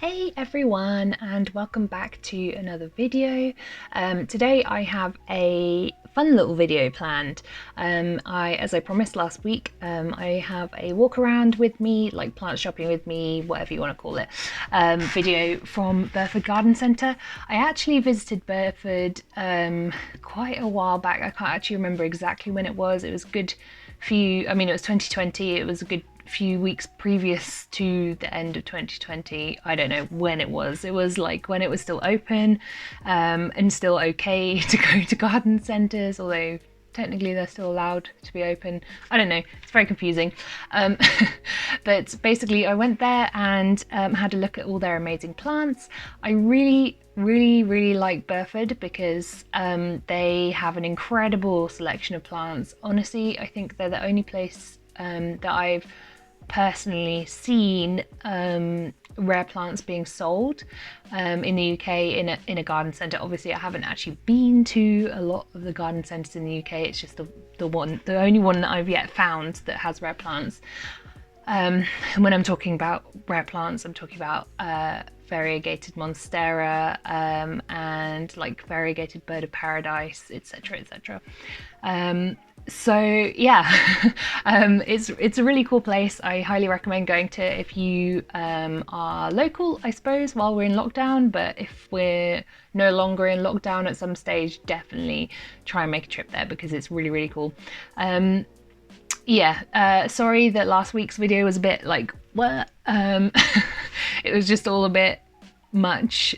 Hey everyone, and welcome back to another video. Today I have a fun little video planned. As I promised last week, I have a walk around with me, like plant shopping with me, whatever you want to call it, video from Burford Garden Centre. I actually visited Burford quite a while back. I can't actually remember exactly when it was. It was a good few, it was 2020, it was a good few weeks previous to the end of 2020. I don't know when it was. It was like when it was still open and still okay to go to garden centres, although technically they're still allowed to be open. I don't know, it's very confusing. But basically I went there and had a look at all their amazing plants. I really like Burford because they have an incredible selection of plants. Honestly, I think they're the only place that I've personally seen rare plants being sold in the UK in a garden centre. Obviously I haven't actually been to a lot of the garden centres in the UK. It's just the only one that I've yet found that has rare plants. And when I'm talking about rare plants, I'm talking about variegated Monstera and like variegated bird of paradise, etc, etc. So yeah, it's a really cool place. I highly recommend going to if you are local, I suppose, while we're in lockdown. But if we're no longer in lockdown at some stage, definitely try and make a trip there because it's really cool. Sorry that last week's video was a bit like what? It was just all a bit much.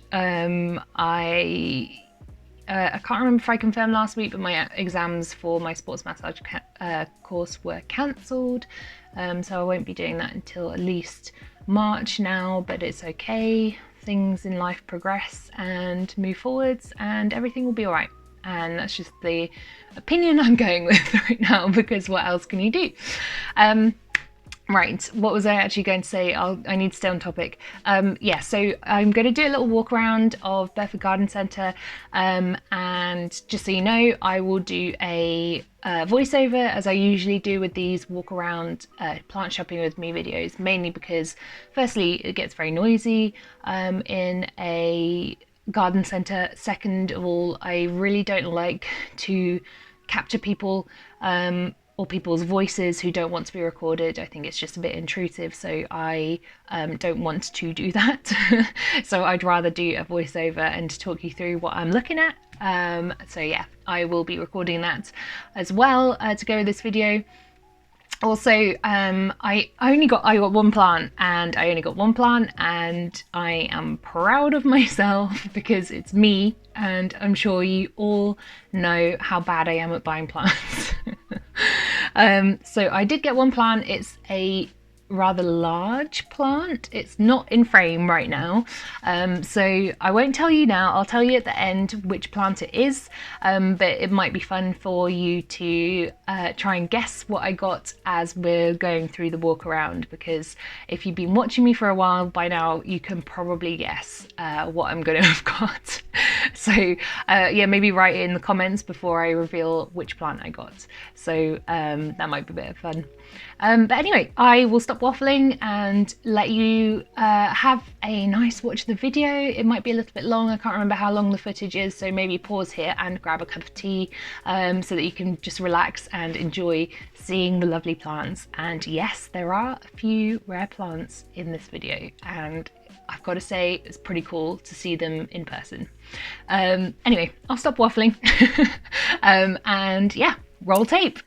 I can't remember if I confirmed last week, but my exams for my sports massage course were cancelled, so I won't be doing that until at least March now, but it's okay. Things in life progress and move forwards and everything will be alright. And that's just the opinion I'm going with right now, because what else can you do? Right, what was I actually going to say? I need to stay on topic. So I'm going to do a little walk around of Burford Garden Centre, and just so you know, I will do a voiceover as I usually do with these walk around plant shopping with me videos, mainly because firstly it gets very noisy in a garden centre. Second of all, I really don't like to capture people or people's voices who don't want to be recorded. I think it's just a bit intrusive, so I don't want to do that. So I'd rather do a voiceover and talk you through what I'm looking at. So yeah, I will be recording that as well to go with this video. Also, I got one plant, and I am proud of myself because it's me, and I'm sure you all know how bad I am at buying plants. So I did get one plant. It's a rather large plant. It's not in frame right now, so I won't tell you now. I'll tell you at the end which plant it is, but it might be fun for you to try and guess what I got as we're going through the walk around, because if you've been watching me for a while by now, you can probably guess what I'm going to have got. So yeah, maybe write it in the comments before I reveal which plant I got. So that might be a bit of fun. But anyway, I will stop waffling and let you have a nice watch of the video. It might be a little bit long. I can't remember how long the footage is, so maybe pause here and grab a cup of tea so that you can just relax and enjoy seeing the lovely plants. And yes, there are a few rare plants in this video, and I've got to say it's pretty cool to see them in person. Anyway, I'll stop waffling and yeah, roll tape.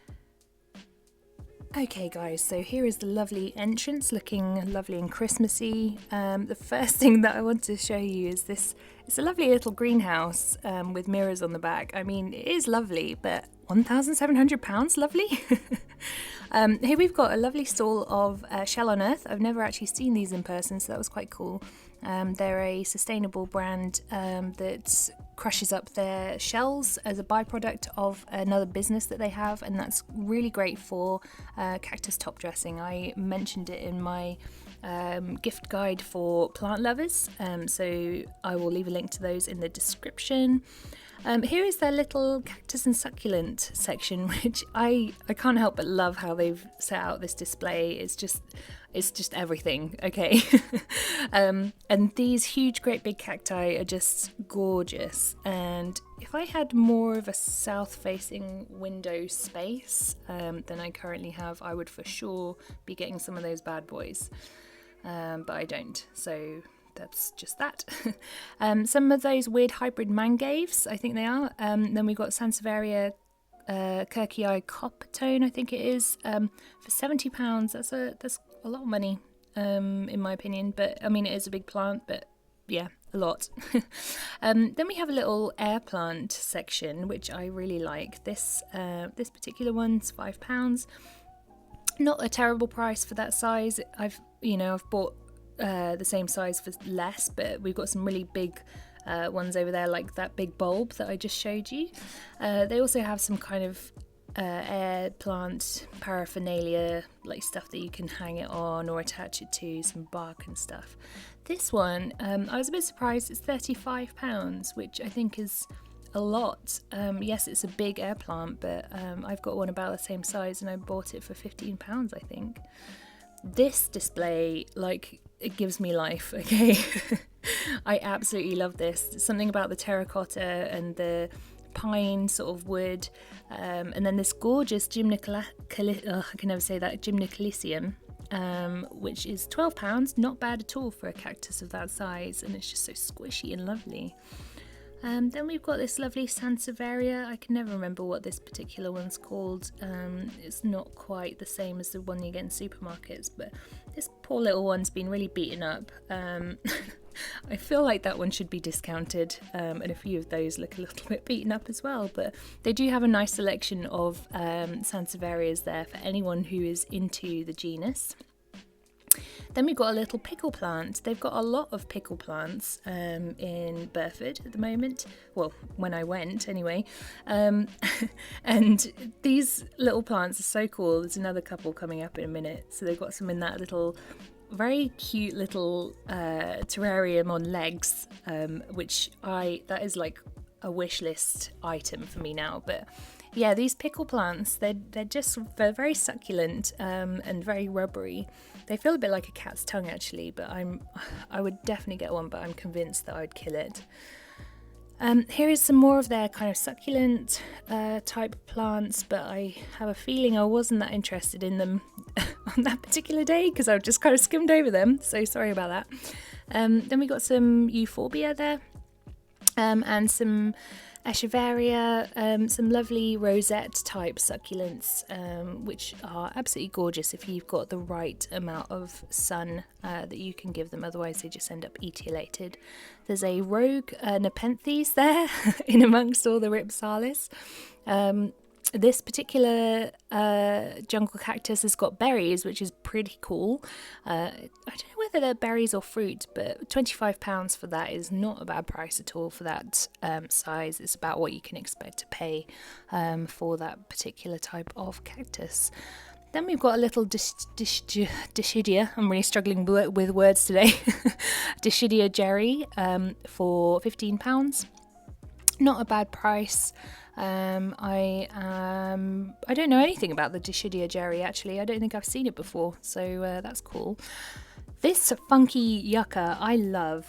Okay guys, so here is the lovely entrance, looking lovely and Christmassy. The first thing that I want to show you is this. It's a lovely little greenhouse with mirrors on the back. I mean, it is lovely, but £1,700 lovely? Here we've got a lovely stall of Shell on Earth. I've never actually seen these in person, so that was quite cool. They're a sustainable brand that crushes up their shells as a byproduct of another business that they have, and that's really great for cactus top dressing. I mentioned it in my gift guide for plant lovers, so I will leave a link to those in the description. Here is their little Cactus and Succulent section, which I can't help but love how they've set out this display. It's just everything, okay? And these huge, great big cacti are just gorgeous. And if I had more of a south-facing window space than I currently have, I would for sure be getting some of those bad boys. But I don't, so that's just that. Some of those weird hybrid mangaves, I think they are. Then we've got Sansevieria Kirkii Coppertone, I think it is, for £70. That's a lot of money, in my opinion. But I mean, it is a big plant, but yeah, a lot. Then we have a little air plant section, which I really like. This particular one's £5. Not a terrible price for that size. I've bought the same size for less, but we've got some really big ones over there, like that big bulb that I just showed you. They also have some kind of air plant paraphernalia, like stuff that you can hang it on or attach it to, some bark and stuff. This one, I was a bit surprised, it's £35, which I think is a lot. Yes, it's a big air plant, but I've got one about the same size and I bought it for £15, I think. This display, like, it gives me life, okay? I absolutely love this. There's something about the terracotta and the pine sort of wood, and then this gorgeous Gymnocalycium, which is £12, not bad at all for a cactus of that size, and it's just so squishy and lovely. Then we've got this lovely Sansevieria. I can never remember what this particular one's called. It's not quite the same as the one you get in supermarkets, but this poor little one's been really beaten up. I feel like that one should be discounted, and a few of those look a little bit beaten up as well, but they do have a nice selection of Sansevierias there for anyone who is into the genus. Then we've got a little pickle plant. They've got a lot of pickle plants in Burford at the moment. Well, when I went anyway. And these little plants are so cool. There's another couple coming up in a minute. So they've got some in that little, very cute little terrarium on legs, that is like a wish list item for me now. But yeah, these pickle plants, they're very succulent and very rubbery. They feel a bit like a cat's tongue actually, but I would definitely get one, but I'm convinced that I'd kill it. Here is some more of their kind of succulent type plants, but I have a feeling I wasn't that interested in them on that particular day because I just kind of skimmed over them, so sorry about that. Then we got some euphorbia there, and some echeveria, some lovely rosette type succulents, which are absolutely gorgeous if you've got the right amount of sun that you can give them, otherwise they just end up etiolated. There's a rogue Nepenthes there in amongst all the Rhipsalis. This particular jungle cactus has got berries, which is pretty cool. I don't know whether they're berries or fruit, but £25 for that is not a bad price at all for that size. It's about what you can expect to pay for that particular type of cactus. Then we've got a little Dischidia. I'm really struggling with words today. Dischidia Jerry for £15. Not a bad price. I don't know anything about the Dischidia Jerry actually. I don't think I've seen it before, so that's cool. This funky yucca I love.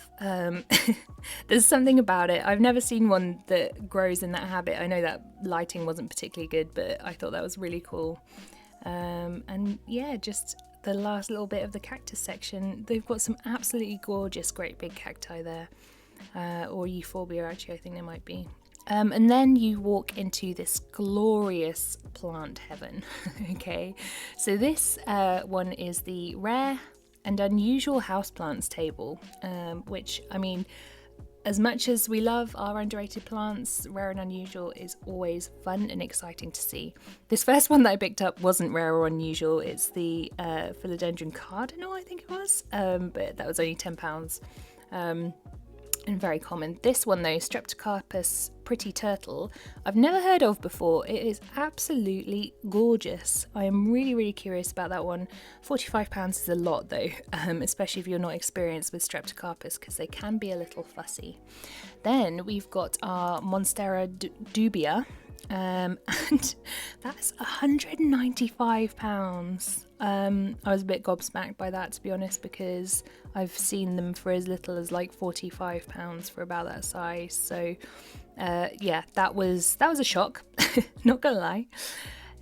There's something about it. I've never seen one that grows in that habit. I know that lighting wasn't particularly good, but I thought that was really cool. And yeah, just the last little bit of the cactus section. They've got some absolutely gorgeous great big cacti there, or euphorbia actually, I think they might be. And then you walk into this glorious plant heaven. Okay, so this one is the rare and unusual houseplants table, which, I mean, as much as we love our underrated plants, rare and unusual is always fun and exciting to see. This first one that I picked up wasn't rare or unusual. It's the Philodendron Cardinal, I think it was, but that was only £10. and very common. This one though, Streptocarpus Pretty Turtle, I've never heard of before. It is absolutely gorgeous. I am really curious about that one. £45 is a lot though, especially if you're not experienced with Streptocarpus, because they can be a little fussy. Then we've got our Monstera Dubia, and that's £195. I was a bit gobsmacked by that, to be honest, because I've seen them for as little as like £45 for about that size. So yeah, that was a shock, not gonna lie.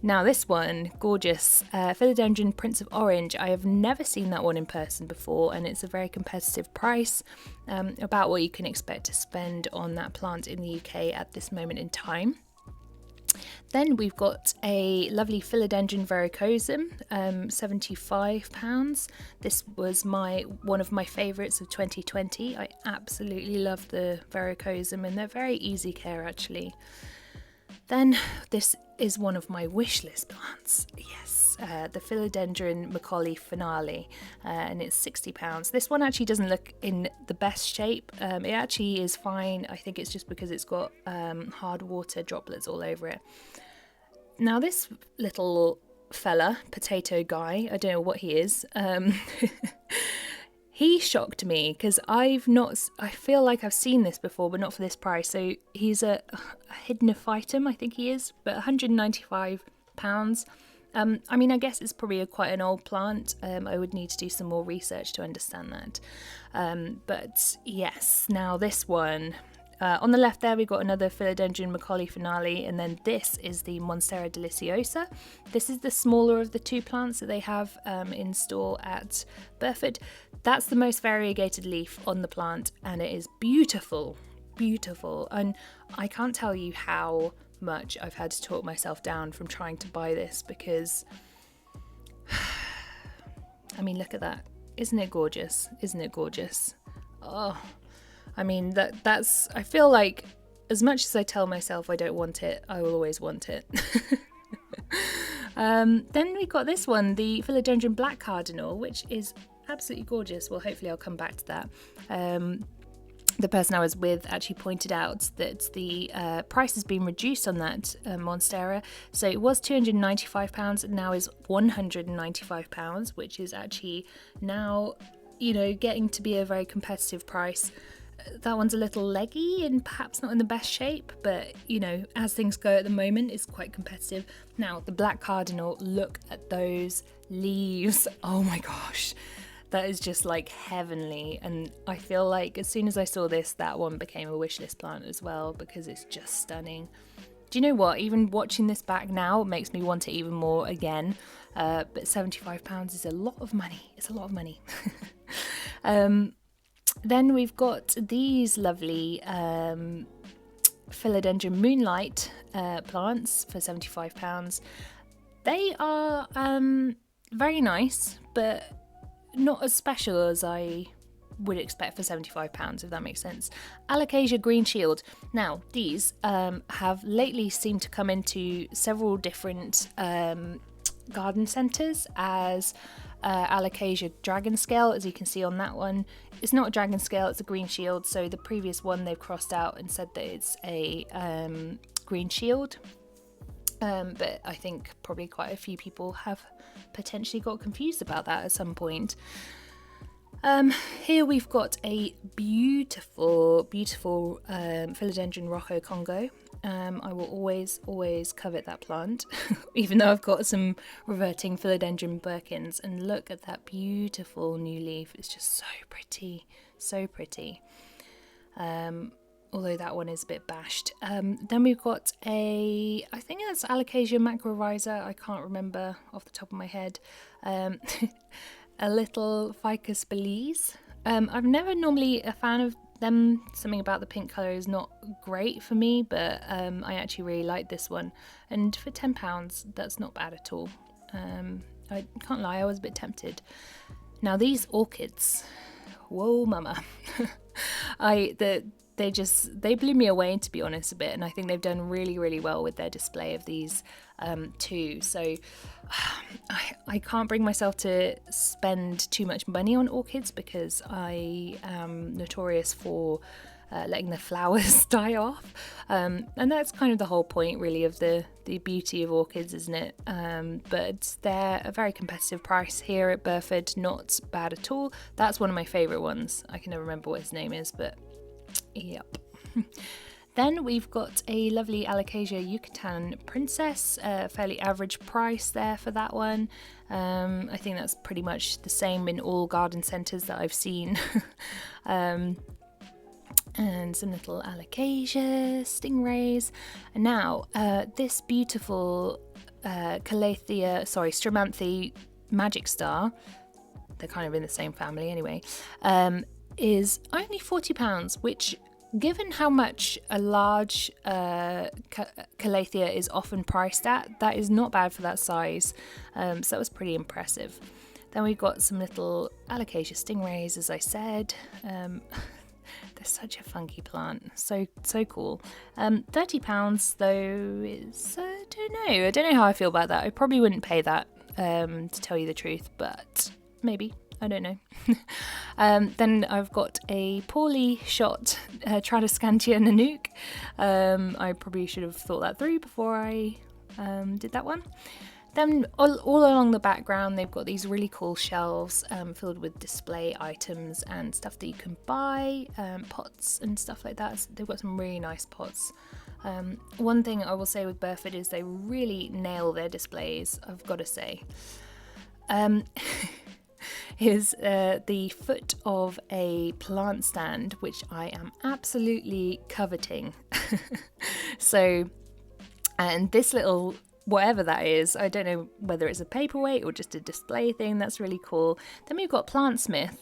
Now this one, gorgeous, Philodendron Prince of Orange. I have never seen that one in person before, and it's a very competitive price, about what you can expect to spend on that plant in the UK at this moment in time. Then we've got a lovely Philodendron Varicosum, £75. This was one of my favourites of 2020. I absolutely love the Varicosum, and they're very easy care actually. Then this is one of my wish list plants. Yes, the Philodendron Moonlight, and it's £60. This one actually doesn't look in the best shape. It actually is fine. I think it's just because it's got hard water droplets all over it. Now this little fella, potato guy, I don't know what he is, he shocked me because I feel like I've seen this before, but not for this price. So he's a hydnophytum, I think he is, but £195. I mean, I guess it's probably quite an old plant. I would need to do some more research to understand that. But yes, now this one. On the left there, we've got another Philodendron Moonlight, and then this is the Monstera Deliciosa. This is the smaller of the two plants that they have in store at Burford. That's the most variegated leaf on the plant, and it is beautiful, beautiful. And I can't tell you how much I've had to talk myself down from trying to buy this, because I mean, look at that. Isn't it gorgeous? Isn't it gorgeous? Oh, I mean, that's, I feel like as much as I tell myself I don't want it, I will always want it. Then we got this one, the Philodendron Black Cardinal, which is absolutely gorgeous. Well, hopefully I'll come back to that. The person I was with actually pointed out that the price has been reduced on that Monstera. So it was £295, and now is £195, which is actually now, you know, getting to be a very competitive price. That one's a little leggy and perhaps not in the best shape, but you know, as things go at the moment, it's quite competitive. Now, the Black Cardinal, look at those leaves. Oh my gosh, that is just like heavenly. And I feel like as soon as I saw this, that one became a wishlist plant as well, because it's just stunning. Do you know what? Even watching this back now makes me want it even more again. But £75 is a lot of money. It's a lot of money. Then we've got these lovely Philodendron Moonlight plants for £75. They are very nice, but not as special as I would expect for £75, if that makes sense. Alocasia Green Shield. Now, these have lately seemed to come into several different garden centres as Alocasia Dragon Scale, as you can see on that one. It's not a dragon scale, it's a green shield. So the previous one they've crossed out and said that it's a green shield. But I think probably quite a few people have potentially got confused about that at some point. Here we've got a beautiful, beautiful Philodendron Rocco Congo. I will always covet that plant, even though I've got some reverting Philodendron Birkins. And look at that beautiful new leaf. It's just so pretty, so pretty. Although that one is a bit bashed. Then we've got I think that's Alocasia macrorhiza. I can't remember off the top of my head. A little Ficus Belize. I'm never normally a fan of them. Something about the pink colour is not great for me, but I actually really like this one. And for £10, that's not bad at all. I can't lie, I was a bit tempted. Now these orchids, whoa mama. they blew me away, to be honest, a bit, and I think they've done really well with their display of these too. So I can't bring myself to spend too much money on orchids because I am notorious for letting the flowers die off, and that's kind of the whole point really of the beauty of orchids, isn't it? But they're a very competitive price here at Burford, not bad at all. That's one of my favourite ones. I can never remember what his name is, but yep. Then we've got a lovely Alocasia Yucatan Princess, fairly average price there for that one. I think that's pretty much the same in all garden centres that I've seen. And some little Alocasia, stingrays. And now this beautiful Stramanthe Magic Star, they're kind of in the same family anyway, is only £40, which, given how much a large Calathea is often priced at, that is not bad for that size. So that was pretty impressive. Then we've got some little Alocasia stingrays, as I said. They're such a funky plant, so cool. £30 though is, I don't know how I feel about that. I probably wouldn't pay that, to tell you the truth, but maybe. I don't know. Then I've got a poorly shot Tradescantia Nanook. I probably should have thought that through before I did that one. Then all along the background, they've got these really cool shelves filled with display items and stuff that you can buy, pots and stuff like that. So they've got some really nice pots. One thing I will say with Burford is they really nail their displays, I've got to say. Is the foot of a plant stand, which I am absolutely coveting. So, and this little, whatever that is, I don't know whether it's a paperweight or just a display thing, that's really cool. Then we've got Plantsmith,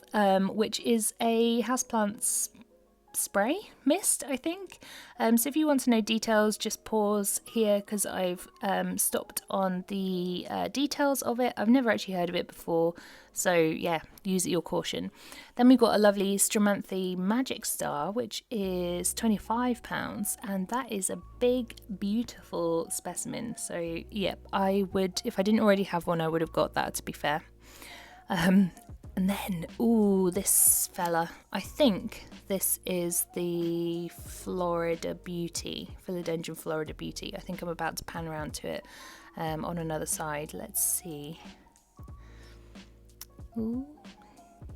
which is a houseplants spray mist, I think. So if you want to know details, just pause here because I've stopped on the details of it. I've never actually heard of it before, so yeah, use at your caution. Then we've got a lovely Stramanthe Magic Star, which is £25, and that is a big, beautiful specimen. So yeah, I would, if I didn't already have one, I would have got that, to be fair. And then, this fella, I think this is the Florida Beauty, Philodendron Florida Beauty. I think I'm about to pan around to it on another side. Let's see. Ooh,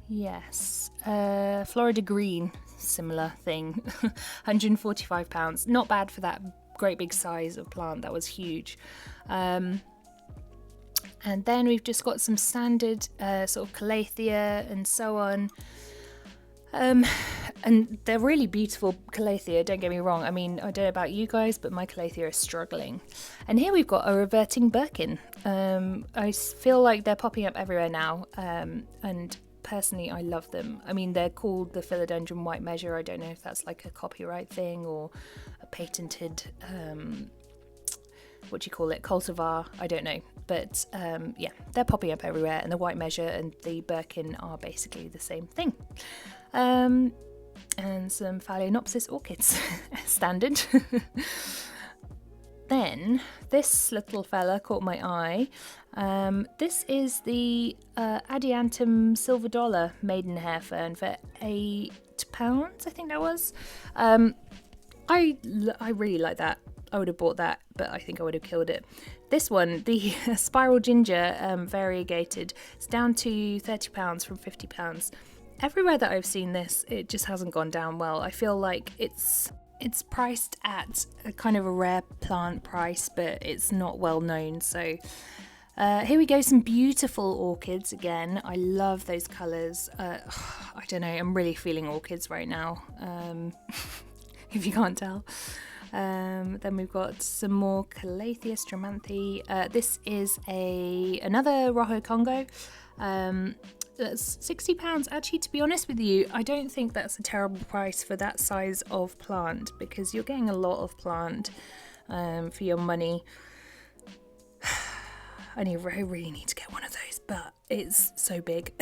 yes. Florida Green, similar thing. £145. Not bad for that great big size of plant. That was huge. And then we've just got some standard sort of Calathea and so on. And they're really beautiful Calathea, don't get me wrong. I mean, I don't know about you guys, but my Calathea is struggling. And here we've got a reverting Birkin. I feel like they're popping up everywhere now. And personally, I love them. I mean, they're called the Philodendron White Measure. I don't know if that's like a copyright thing or a patented, cultivar, I don't know. But yeah, they're popping up everywhere, and the White Measure and the Birkin are basically the same thing. And some Phalaenopsis Orchids, standard. Then this little fella caught my eye. This is the Adiantum Silver Dollar Maidenhair Fern for £8, I think that was. I really like that. I would have bought that, but I think I would have killed it. This one, the Spiral Ginger Variegated, it's down to £30 from £50. Everywhere that I've seen this, it just hasn't gone down well. I feel like it's priced at a kind of a rare plant price, but it's not well known. So here we go, some beautiful orchids again. I love those colours. I don't know, I'm really feeling orchids right now, if you can't tell. Then we've got some more Calathea Stramanthe. This is another Rojo Congo. That's £60. Actually, to be honest with you, I don't think that's a terrible price for that size of plant, because you're getting a lot of plant for your money. I really need to get one of those, but it's so big.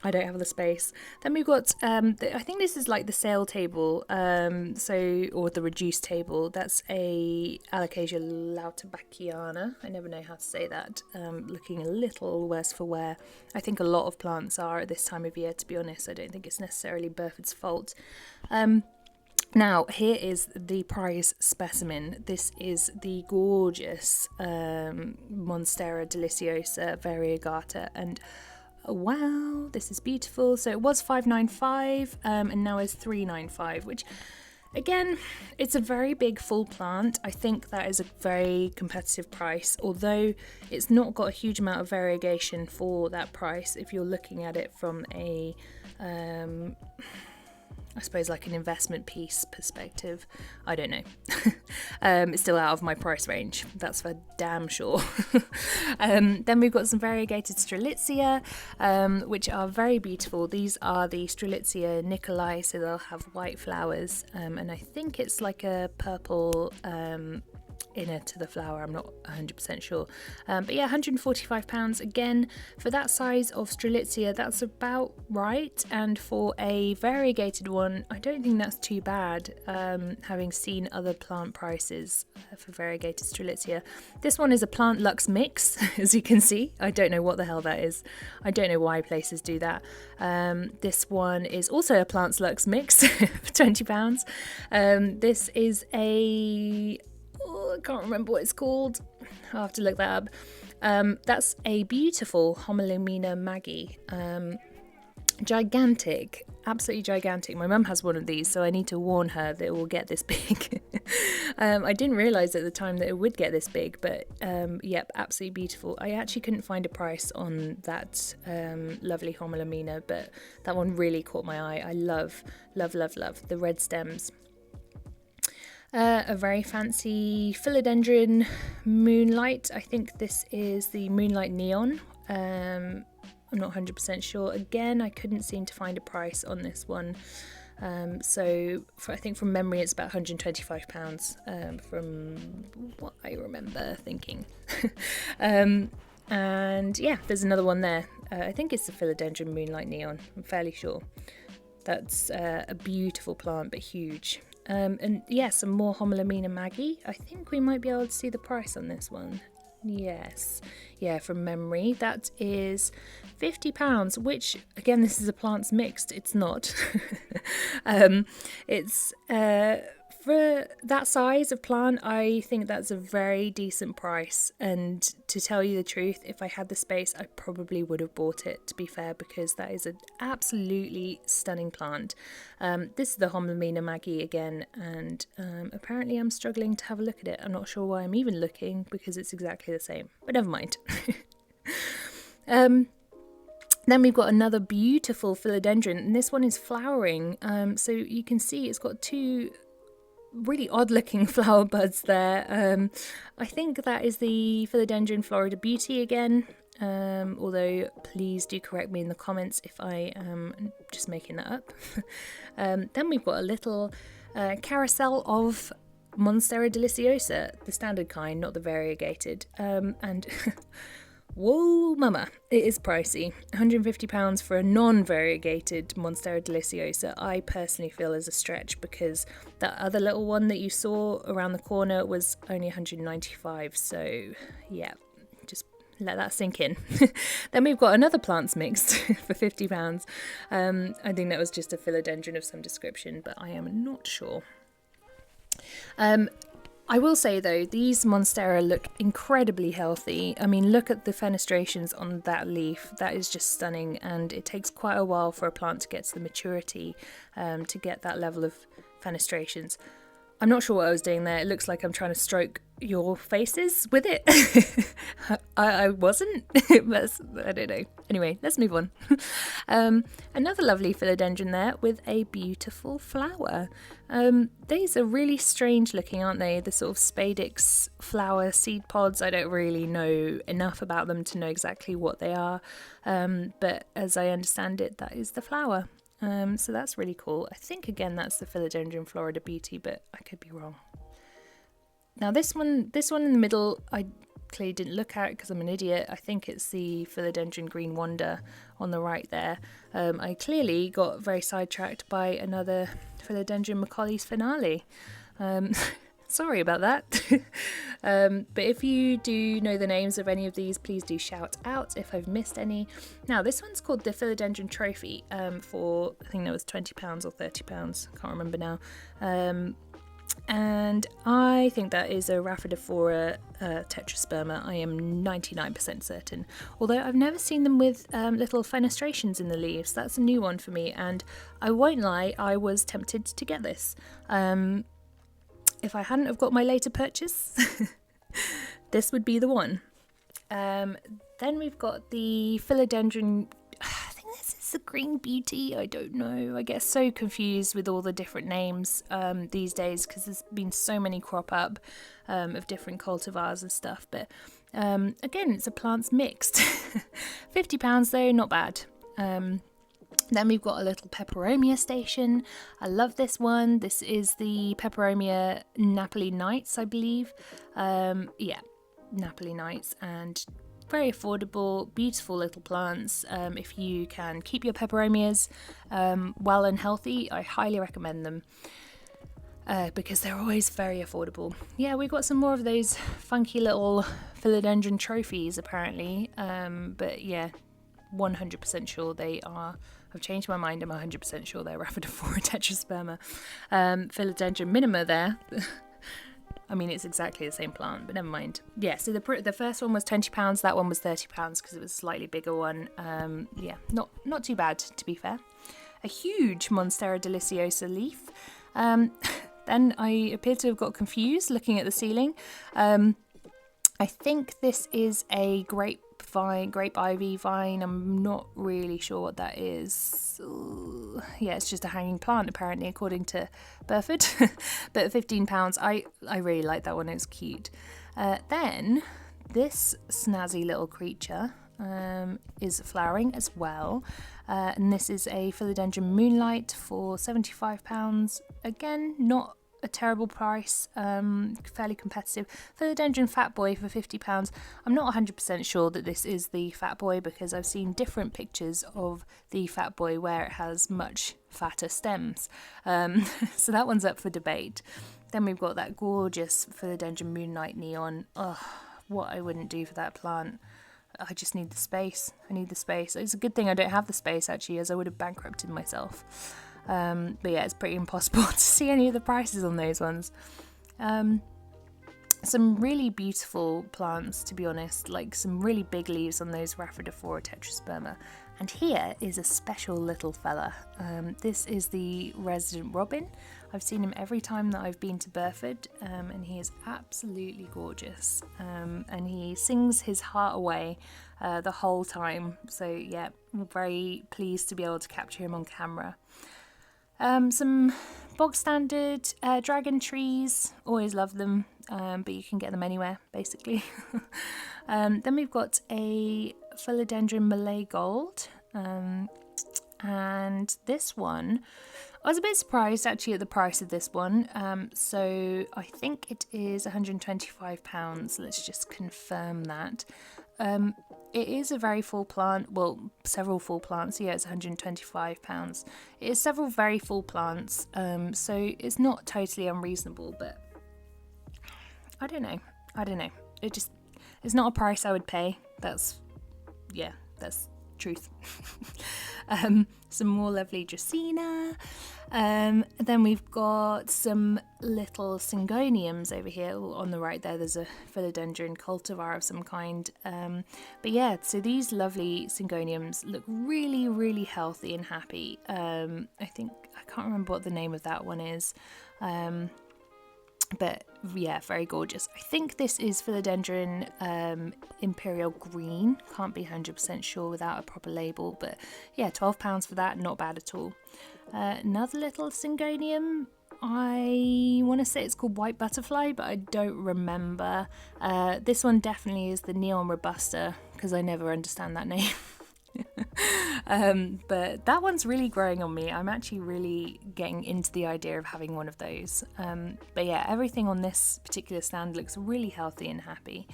I don't have the space. Then we've got, I think this is like the sale table, or the reduced table. That's a Alocasia Lautabachiana. I never know how to say that. Looking a little worse for wear. I think a lot of plants are at this time of year, to be honest. I don't think it's necessarily Burford's fault. Now, here is the prize specimen. This is the gorgeous Monstera Deliciosa Variagata, and wow, this is beautiful. So it was $5.95 and now is $3.95, which again, it's a very big full plant. I think that is a very competitive price, although it's not got a huge amount of variegation for that price if you're looking at it from a I suppose like an investment piece perspective. I don't know. It's still out of my price range, that's for damn sure. Then we've got some variegated Strelitzia, which are very beautiful. These are the Strelitzia Nikolai, so they'll have white flowers, and I think it's like a purple inner to the flower. I'm not 100% sure, but yeah, £145 again for that size of Strelitzia. That's about right, and for a variegated one, I don't think that's too bad, having seen other plant prices for variegated Strelitzia. This one is a plant lux mix, as you can see. I don't know what the hell that is. I don't know why places do that. This one is also a plants lux mix for £20. This is a I can't remember what it's called. I'll have to look that up. That's a beautiful Homalomena Maggie. Gigantic, absolutely gigantic. My mum has one of these, so I need to warn her that it will get this big. I didn't realise at the time that it would get this big, but yep, absolutely beautiful. I actually couldn't find a price on that lovely Homalomena, but that one really caught my eye. I love the red stems. A very fancy Philodendron Moonlight. I think this is the Moonlight Neon. I'm not 100% sure. Again, I couldn't seem to find a price on this one. So I think from memory it's about £125 from what I remember thinking. And yeah, there's another one there. I think it's the Philodendron Moonlight Neon. I'm fairly sure. That's a beautiful plant, but huge. And yeah, some more Homalomena Maggie. I think we might be able to see the price on this one. Yes, yeah, from memory that is £50, which again, this is a plants mixed. It's not. It's for that size of plant, I think that's a very decent price. And to tell you the truth, if I had the space, I probably would have bought it, to be fair, because that is an absolutely stunning plant. This is the Homalomena Maggie again, and apparently I'm struggling to have a look at it. I'm not sure why I'm even looking, because it's exactly the same, but never mind. Then we've got another beautiful philodendron, and this one is flowering. So you can see it's got two really odd looking flower buds there. I think that is the Philodendron Florida Beauty again, although please do correct me in the comments if I am just making that up. Then we've got a little carousel of Monstera Deliciosa, the standard kind, not the variegated, and whoa mama, it is pricey. £150 for a non-variegated Monstera Deliciosa I personally feel is a stretch, because that other little one that you saw around the corner was only £195, so yeah, just let that sink in. Then we've got another plants mixed for £50. I think that was just a philodendron of some description, but I am not sure. I will say though, these Monstera look incredibly healthy. I mean, look at the fenestrations on that leaf. That is just stunning, and it takes quite a while for a plant to get to the maturity to get that level of fenestrations. I'm not sure what I was doing there. It looks like I'm trying to stroke your faces with it. I wasn't, but I don't know. Anyway, let's move on. Another lovely philodendron there with a beautiful flower. These are really strange looking, aren't they? The sort of spadix flower seed pods. I don't really know enough about them to know exactly what they are, but as I understand it, that is the flower. So that's really cool. I think again that's the Philodendron Florida Beauty, but I could be wrong. Now this one in the middle, clearly didn't look at because I'm an idiot. I think it's the Philodendron Green Wonder on the right there. I clearly got very sidetracked by another Philodendron Macaulay's Finale. Sorry about that. But if you do know the names of any of these, please do shout out if I've missed any. Now, this one's called the Philodendron Trophy for, I think that was £20 or £30, can't remember now. And I think that is a Rhaphidophora tetrasperma. I am 99% certain. Although I've never seen them with little fenestrations in the leaves. That's a new one for me, and I won't lie, I was tempted to get this. If I hadn't have got my later purchase, this would be the one. Then we've got the Philodendron, I think this is the Green Beauty, I don't know. I get so confused with all the different names these days because there's been so many crop up of different cultivars and stuff. But again, it's a plants mixed. £50 though, not bad. Then we've got a little Peperomia station. I love this one. This is the Peperomia Napoli Nights, I believe. Yeah, Napoli Nights, and very affordable, beautiful little plants. If you can keep your Peperomias well and healthy, I highly recommend them. Because they're always very affordable. Yeah, we've got some more of those funky little Philodendron trophies apparently. But yeah, 100% sure they are. I've changed my mind. I'm 100% sure they're Rhaphidophora tetrasperma. Philodendron minima there. I mean, it's exactly the same plant, but never mind. Yeah, so the first one was £20. That one was £30 because it was a slightly bigger one. Yeah, not too bad, to be fair. A huge Monstera Deliciosa leaf. Then I appear to have got confused looking at the ceiling. I think this is a grape ivy vine. I'm not really sure what that is. Ooh, yeah, it's just a hanging plant apparently, according to Burford. But £15, I really like that one. It's cute. Then this snazzy little creature is flowering as well, and this is a Philodendron Moonlight for £75. Again, not a terrible price, fairly competitive. Philodendron Fat Boy for £50. I'm not 100% sure that this is the Fat Boy because I've seen different pictures of the Fat Boy where it has much fatter stems. So that one's up for debate. Then we've got that gorgeous Philodendron Moonlight Neon. Oh, what I wouldn't do for that plant. I just need the space. I need the space. It's a good thing I don't have the space actually, as I would have bankrupted myself. But yeah, it's pretty impossible to see any of the prices on those ones. Some really beautiful plants, to be honest, like some really big leaves on those Rhaphidophora tetrasperma. And here is a special little fella. This is the resident robin. I've seen him every time that I've been to Burford, and he is absolutely gorgeous. And he sings his heart away the whole time. So yeah, I'm very pleased to be able to capture him on camera. Some bog standard dragon trees, always love them, but you can get them anywhere basically. Then we've got a Philodendron Malay Gold, and this one, I was a bit surprised actually at the price of this one. So I think it is £125. Let's just confirm that. It is a very full plant, well, several full plants. Yeah, it's £125. It is several very full plants, so it's not totally unreasonable, but I don't know. It's not a price I would pay. That's truth. Some more lovely Dracaena. Then we've got some little Syngoniums over here. On the right there, there's a Philodendron cultivar of some kind. But yeah, so these lovely Syngoniums look really, really healthy and happy. I can't remember what the name of that one is. But yeah, very gorgeous. I think this is Philodendron Imperial Green. Can't be 100% sure without a proper label, but yeah, £12 for that, not bad at all. Another little Syngonium, I want to say it's called White Butterfly, but I don't remember. This one definitely is the Neon Robusta, because I never understand that name. But that one's really growing on me. I'm actually really getting into the idea of having one of those. But yeah, everything on this particular stand looks really healthy and happy.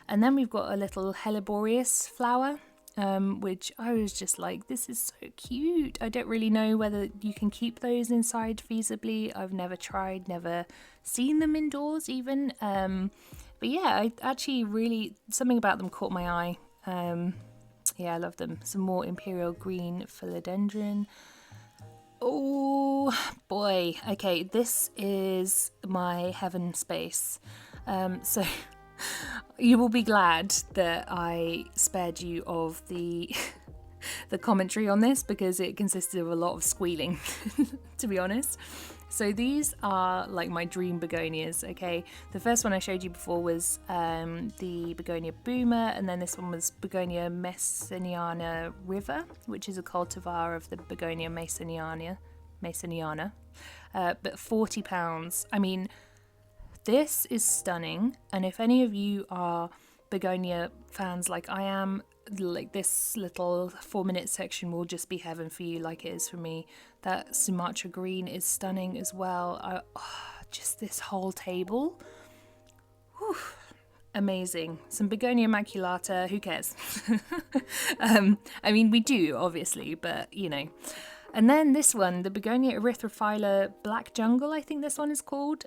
And then we've got a little Helleborus flower, which I was just like, this is so cute. I don't really know whether you can keep those inside feasibly. I've never tried, never seen them indoors even. But yeah, I actually really, something about them caught my eye. Yeah, I love them. Some more imperial green philodendron. Oh boy. Okay, this is my heaven space. So you will be glad that I spared you of the the commentary on this, because it consisted of a lot of squealing, to be honest. So these are like my dream begonias, okay? The first one I showed you before was the Begonia boomer, and then this one was Begonia Masoniana river, which is a cultivar of the Begonia Masoniana. But £40. I mean, this is stunning, and if any of you are begonia fans like I am, like this little 4-minute section will just be heaven for you, like it is for me. That Sumatra green is stunning as well. Just this whole table, whew, amazing. Some Begonia maculata, who cares? I mean, we do obviously, but you know. And then this one, the Begonia erythrophylla black jungle, I think this one is called.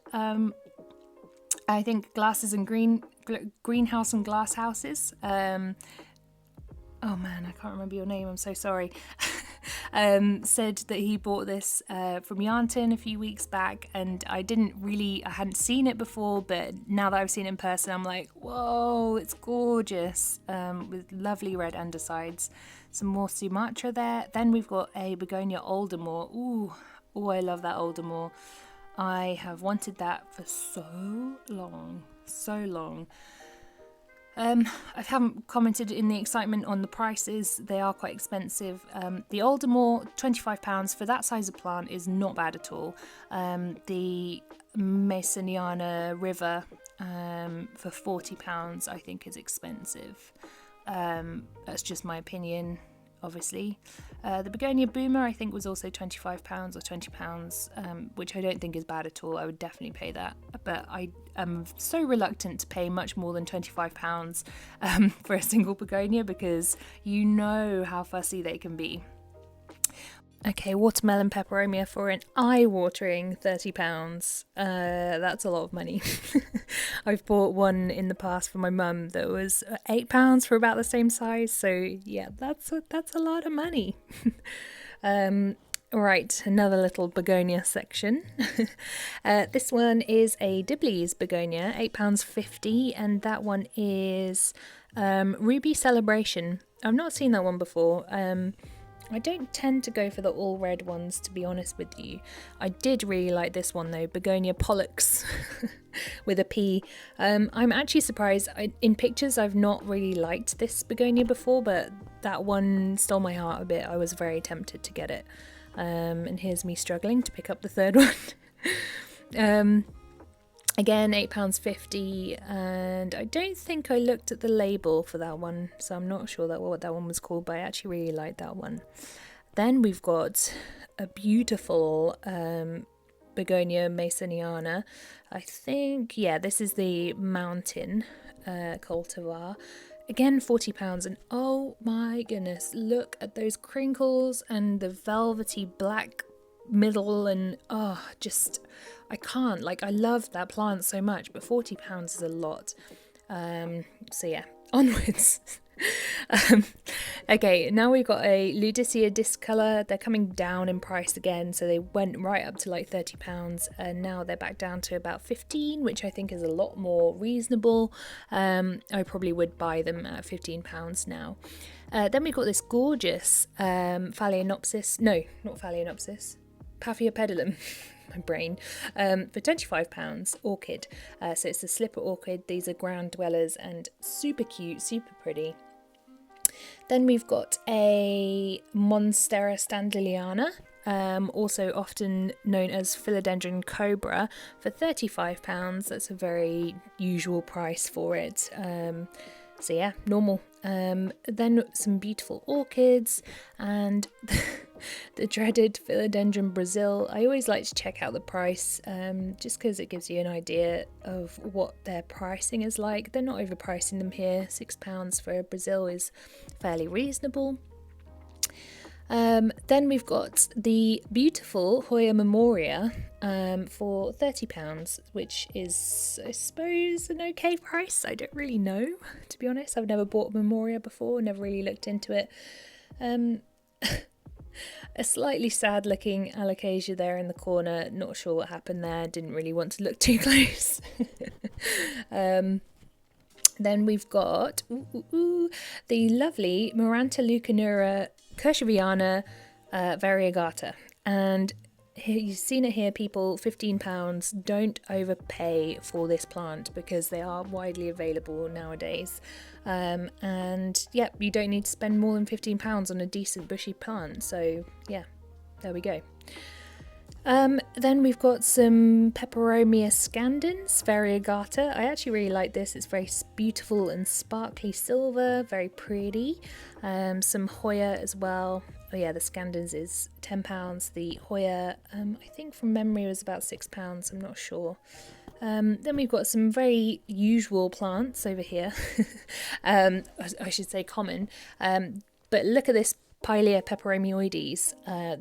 I think glasses and greenhouse and glass houses. Oh man, I can't remember your name, I'm so sorry. Said that he bought this from Yucatan a few weeks back, and I hadn't seen it before, but now that I've seen it in person, I'm like, whoa, it's gorgeous, with lovely red undersides. Some more Sumatra there. Then we've got a Begonia Aldemore. Ooh, I love that Aldemore. I have wanted that for so long. I haven't commented in the excitement on the prices. They are quite expensive. The Aldemore, £25 for that size of plant is not bad at all. The Masoniana river for £40 I think is expensive. That's just my opinion, obviously. The Begonia boomer I think was also £25 or £20, which I don't think is bad at all. I would definitely pay that, but I am so reluctant to pay much more than £25 for a single begonia, because you know how fussy they can be. Okay, watermelon peperomia for an eye-watering £30. That's a lot of money. I've bought one in the past for my mum that was £8 for about the same size. So yeah, that's a lot of money. Right, another little begonia section. This one is a Dibblies Begonia, £8.50, and that one is Ruby Celebration. I've not seen that one before. I don't tend to go for the all red ones, to be honest with you. I did really like this one though, Begonia Pollux with a P. I'm actually surprised. In pictures I've not really liked this begonia before, but that one stole my heart a bit. I was very tempted to get it. And here's me struggling to pick up the third one. Again, £8.50, and I don't think I looked at the label for that one, so I'm not sure what that one was called, but I actually really like that one. Then we've got a beautiful Begonia Masoniana. I think, yeah, this is the mountain cultivar. Again, £40, and oh my goodness, look at those crinkles and the velvety black middle, and I can't, I love that plant so much, but £40 is a lot. So yeah, onwards. Okay, now we've got a Ludicea discolor. They're coming down in price again, so they went right up to £30, and now they're back down to about 15, which I think is a lot more reasonable. I probably would buy them at £15 now. Then we've got this gorgeous Phalaenopsis, no, not Phalaenopsis, Paphiopedilum, my brain, for £25, orchid. So it's the slipper orchid. These are ground dwellers and super cute, super pretty. Then we've got a Monstera Standeliana, also often known as Philodendron Cobra, for £35. That's a very usual price for it. So yeah, normal. Then some beautiful orchids, and the dreaded Philodendron Brazil. I always like to check out the price, just because it gives you an idea of what their pricing is like. They're not overpricing them here. £6 for a Brazil is fairly reasonable. Then we've got the beautiful Hoya Memorial for £30, which is, I suppose, an okay price. I don't really know, to be honest. I've never bought a Memorial before, never really looked into it. A slightly sad looking Alocasia there in the corner, not sure what happened there, didn't really want to look too close. Then we've got the lovely Maranta Lucanura Kershviana Variagata, and you've seen it here, people. £15. Don't overpay for this plant because they are widely available nowadays, and yeah, you don't need to spend more than £15 on a decent bushy plant. So yeah, there we go. Then we've got some Peperomia scandens, Variagata. I actually really like this. It's very beautiful and sparkly silver, very pretty. Some Hoya as well. Oh yeah, the scandens is £10. The Hoya, I think from memory was about £6. I'm not sure. Then we've got some very usual plants over here. I should say common. But look at this Pilea peperomioides.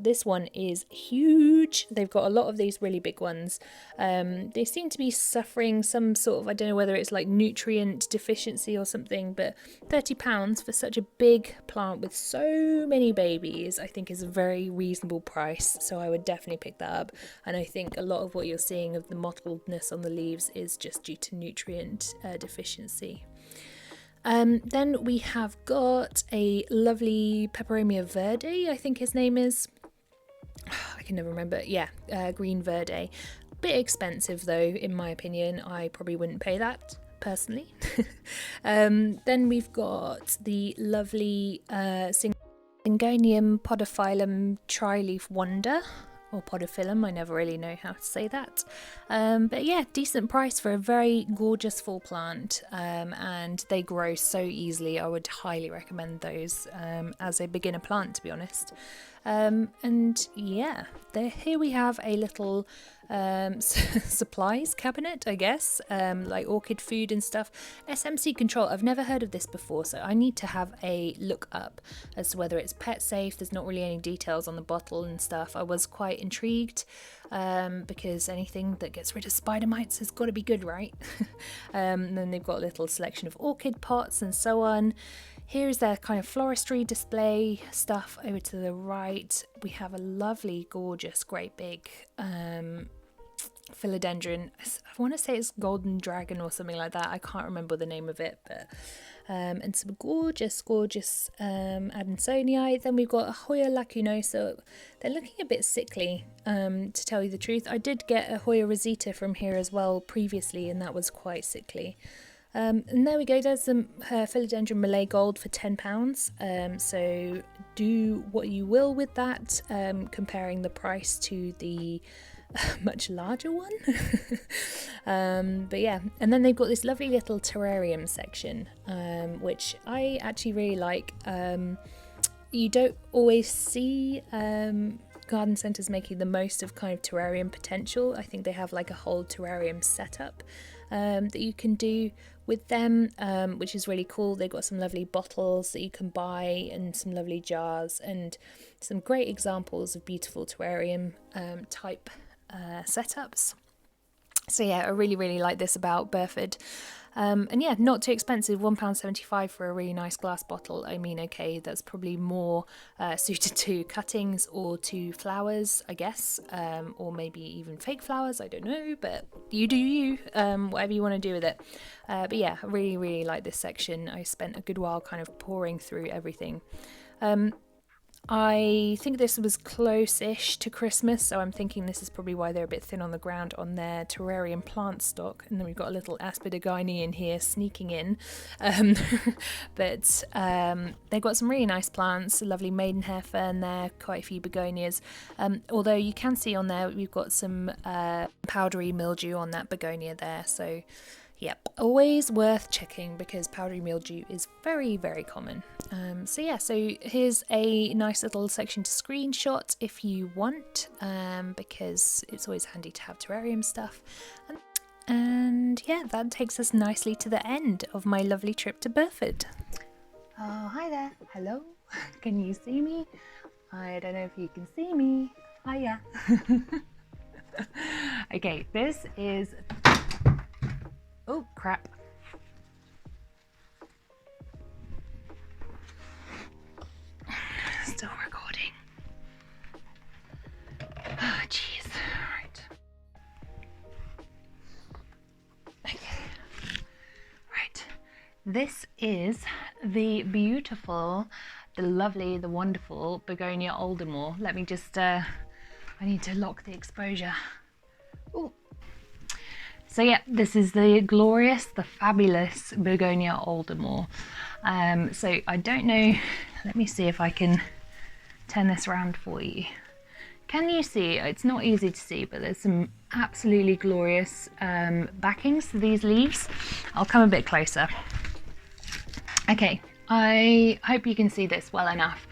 This one is huge. They've got a lot of these really big ones. They seem to be suffering some sort of, I don't know whether it's like nutrient deficiency or something, but £30 for such a big plant with so many babies, I think is a very reasonable price. So I would definitely pick that up. And I think a lot of what you're seeing of the mottledness on the leaves is just due to nutrient deficiency. Then we have got a lovely Peperomia Verde, I think his name is. I can never remember. Yeah, green Verde. Bit expensive though, in my opinion. I probably wouldn't pay that personally. Then we've got the lovely Syngonium podophyllum tri-leaf wonder. Or podophyllum, I never really know how to say that. But yeah, decent price for a very gorgeous full plant, and they grow so easily. I would highly recommend those as a beginner plant, to be honest. And yeah, here we have a little supplies cabinet, I guess, like Orchid Food and stuff. SMC Control, I've never heard of this before, so I need to have a look up as to whether it's pet safe. There's not really any details on the bottle and stuff. I was quite intrigued because anything that gets rid of spider mites has got to be good, right? And then they've got a little selection of orchid pots and so on. Here's their kind of floristry display stuff. Over to the right, we have a lovely, gorgeous, great big philodendron. I want to say it's golden dragon or something like that. I can't remember the name of it, but and some gorgeous Adansonii. Then we've got a Hoya lacunosa. They're looking a bit sickly, to tell you the truth. I did get a Hoya rosita from here as well previously, and that was quite sickly. And there we go, there's some Philodendron Malay Gold for £10, so do what you will with that, comparing the price to the much larger one. But yeah, and then they've got this lovely little terrarium section, which I actually really like. You don't always see garden centres making the most of kind of terrarium potential. I think they have like a whole terrarium setup that you can do with them, which is really cool. They've got some lovely bottles that you can buy and some lovely jars and some great examples of beautiful terrarium type setups. So yeah, I really like this about Burford. And yeah, not too expensive, £1.75 for a really nice glass bottle. I mean, okay, that's probably more suited to cuttings or to flowers, I guess, or maybe even fake flowers, I don't know, but you do you, whatever you want to do with it. But yeah, I really like this section. I spent a good while kind of pouring through everything. I think this was close-ish to Christmas, so I'm thinking this is probably why they're a bit thin on the ground on their terrarium plant stock. And then we've got a little Aspidigine in here sneaking in. But they've got some really nice plants, a lovely maidenhair fern there, quite a few begonias. Although you can see on there we've got some powdery mildew on that begonia there, so Yep, always worth checking because powdery mildew is very, very common. So yeah, so here's a nice little section to screenshot if you want, because it's always handy to have terrarium stuff. And yeah, that takes us nicely to the end of my lovely trip to Burford. Oh, hi there. Hello. Can you see me? I don't know if you can see me. Hiya. Okay, this is... Oh, crap. Still recording. Oh, jeez. Right. Okay. Right. This is the beautiful, the lovely, the wonderful Begonia Aldemore. Let me just, I need to lock the exposure. Ooh. So yeah, this is the glorious, the fabulous Begonia Aldemore. So I don't know, let me see if I can turn this around for you. Can you see? It's not easy to see, but there's some absolutely glorious backings to these leaves. I'll come a bit closer. Okay, I hope you can see this well enough.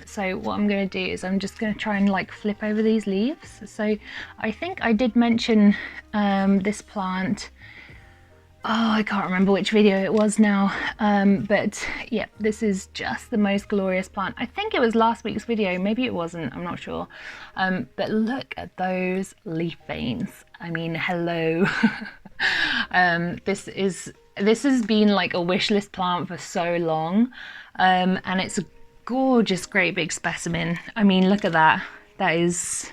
So what I'm going to do is I'm just going to try and like flip over these leaves. So I think I did mention this plant. Oh, I can't remember which video it was now. But yeah, this is just the most glorious plant. I think it was last week's video. Maybe it wasn't. I'm not sure. But look at those leaf veins. I mean, hello. This has been like a wish list plant for so long, and it's a gorgeous, great big specimen. I mean, look at that. That's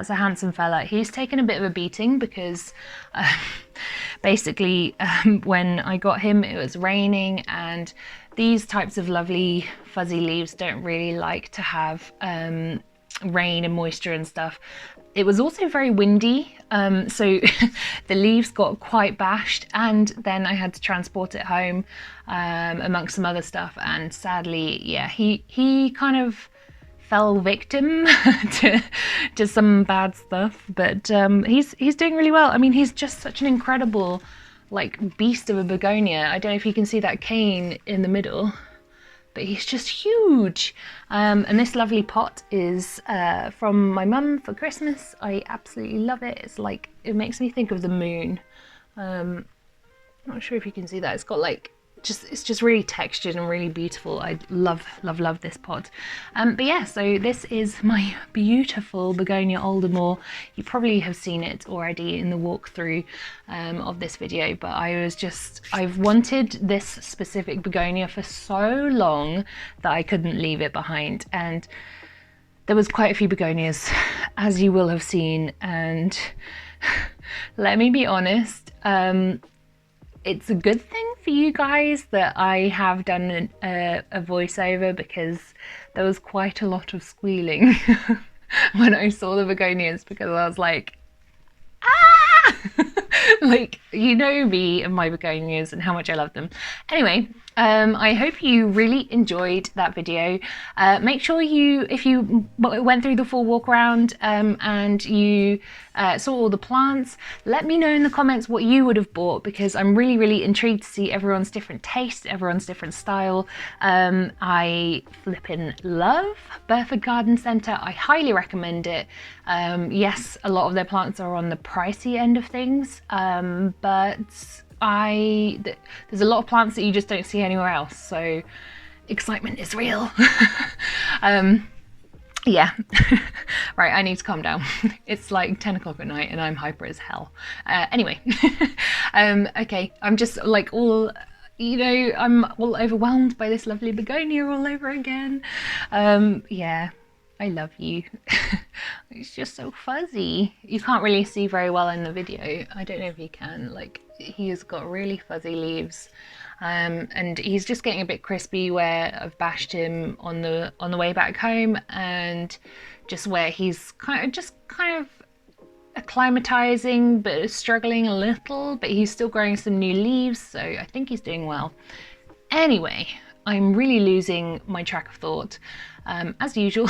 a handsome fella. He's taken a bit of a beating because basically when I got him, it was raining, and these types of lovely fuzzy leaves don't really like to have rain and moisture and stuff. It was also very windy, so the leaves got quite bashed, and then I had to transport it home amongst some other stuff, and sadly, yeah, he kind of fell victim to some bad stuff, but he's doing really well. I mean, he's just such an incredible like beast of a begonia. I don't know if you can see that cane in the middle, but he's just huge. And this lovely pot is from my mum for Christmas. I absolutely love it. It's like, it makes me think of the moon. Not sure if you can see that. It's got like, it's just really textured and really beautiful. I love this pot. But yeah, so this is my beautiful Begonia Aldemore. You probably have seen it already in the walkthrough of this video, but I've wanted this specific begonia for so long that I couldn't leave it behind. And there was quite a few begonias, as you will have seen, and let me be honest, it's a good thing for you guys that I have done a voiceover, because there was quite a lot of squealing when I saw the begonias, because I was like, ah! Like, you know me and my begonias and how much I love them. Anyway, I hope you really enjoyed that video. Make sure if you went through the full walk around and you saw all the plants, let me know in the comments what you would have bought, because I'm really intrigued to see everyone's different taste, everyone's different style. I flippin' love Burford Garden Centre. I highly recommend it. Yes, a lot of their plants are on the pricey end of things, but there's a lot of plants that you just don't see anywhere else, so excitement is real. Yeah. Right, I need to calm down. It's like 10 o'clock at night and I'm hyper as hell. Anyway, okay, I'm just like all, you know, I'm all overwhelmed by this lovely begonia all over again. Yeah, I love you. It's just so fuzzy. You can't really see very well in the video. I don't know if you can, like, he has got really fuzzy leaves. And he's just getting a bit crispy where I've bashed him on the way back home, and just where he's kind of acclimatizing but struggling a little, but he's still growing some new leaves, so I think he's doing well. Anyway, I'm really losing my track of thought, as usual.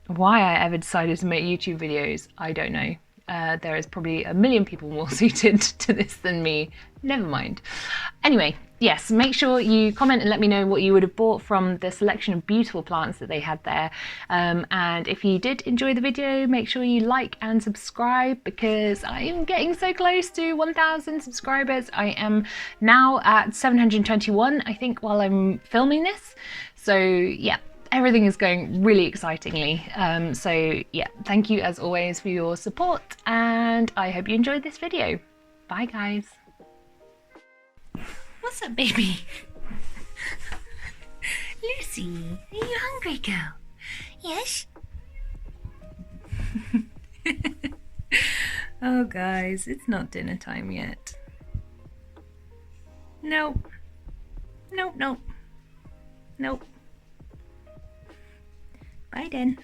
Why I ever decided to make YouTube videos, I don't know. there is probably a million people more suited to this than me. Never mind. Anyway, yes, make sure you comment and let me know what you would have bought from the selection of beautiful plants that they had there. And if you did enjoy the video, make sure you like and subscribe, because I am getting so close to 1,000 subscribers. I am now at 721, I think, while I'm filming this. So yeah, everything is going really excitingly. So yeah, thank you as always for your support, and I hope you enjoyed this video. Bye guys. What's up, baby? Lucy, are you hungry, girl? Yes? Oh guys, it's not dinner time yet. Nope. Nope, nope. Nope. Bye then.